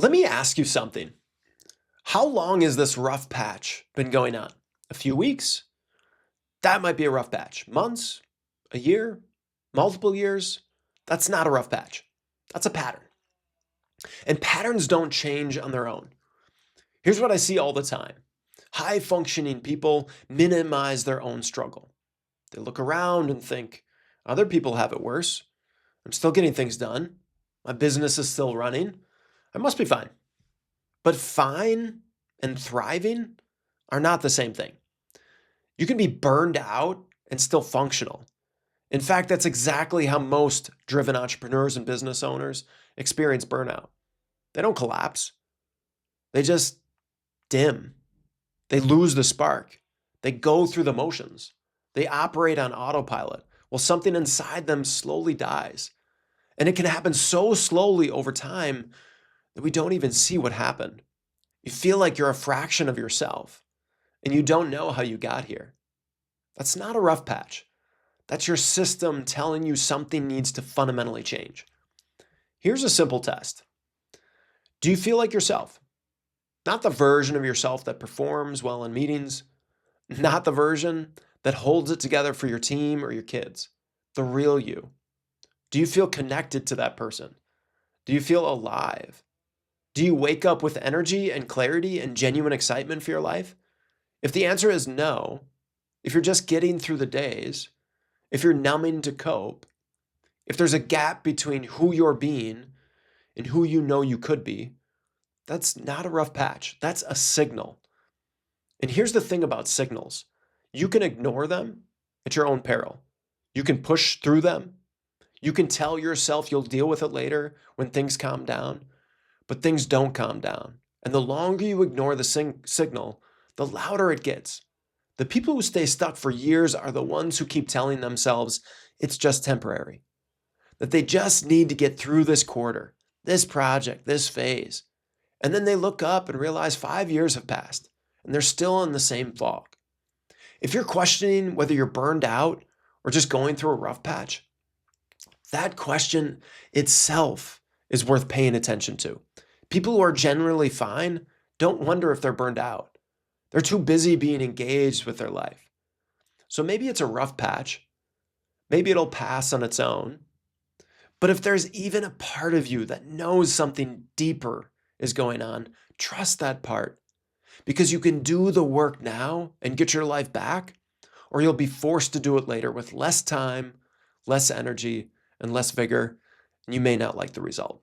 Let me ask you something. How long has this rough patch been going on? A few weeks? That might be a rough patch. Months? A year? Multiple years? That's not a rough patch. That's a pattern. And patterns don't change on their own. Here's what I see all the time. High functioning people minimize their own struggle. They look around and think, other people have it worse. I'm still getting things done. My business is still running. I must be fine. But fine and thriving are not the same thing. You can be burned out and still functional. In fact, that's exactly how most driven entrepreneurs and business owners experience burnout. They don't collapse, they just dim. They lose the spark. They go through the motions. They operate on autopilot while something inside them slowly dies. And it can happen so slowly over time that we don't even see what happened. You feel like you're a fraction of yourself and you don't know how you got here. That's not a rough patch. That's your system telling you something needs to fundamentally change. Here's a simple test. Do you feel like yourself? Not the version of yourself that performs well in meetings, not the version that holds it together for your team or your kids, the real you. Do you feel connected to that person? Do you feel alive? Do you wake up with energy and clarity and genuine excitement for your life? If the answer is no, if you're just getting through the days, if you're numbing to cope, if there's a gap between who you're being and who you know you could be, that's not a rough patch. That's a signal. And here's the thing about signals. You can ignore them at your own peril. You can push through them. You can tell yourself you'll deal with it later when things calm down, but things don't calm down. And the longer you ignore the signal, the louder it gets. The people who stay stuck for years are the ones who keep telling themselves it's just temporary, that they just need to get through this quarter, this project, this phase. And then they look up and realize 5 years have passed and they're still in the same fog. If you're questioning whether you're burned out or just going through a rough patch, that question itself is worth paying attention to. People who are generally fine don't wonder if they're burned out. They're too busy being engaged with their life. So maybe it's a rough patch. Maybe it'll pass on its own. But if there's even a part of you that knows something deeper is going on, trust that part. Because you can do the work now and get your life back, or you'll be forced to do it later with less time, less energy, and less vigor, and you may not like the result.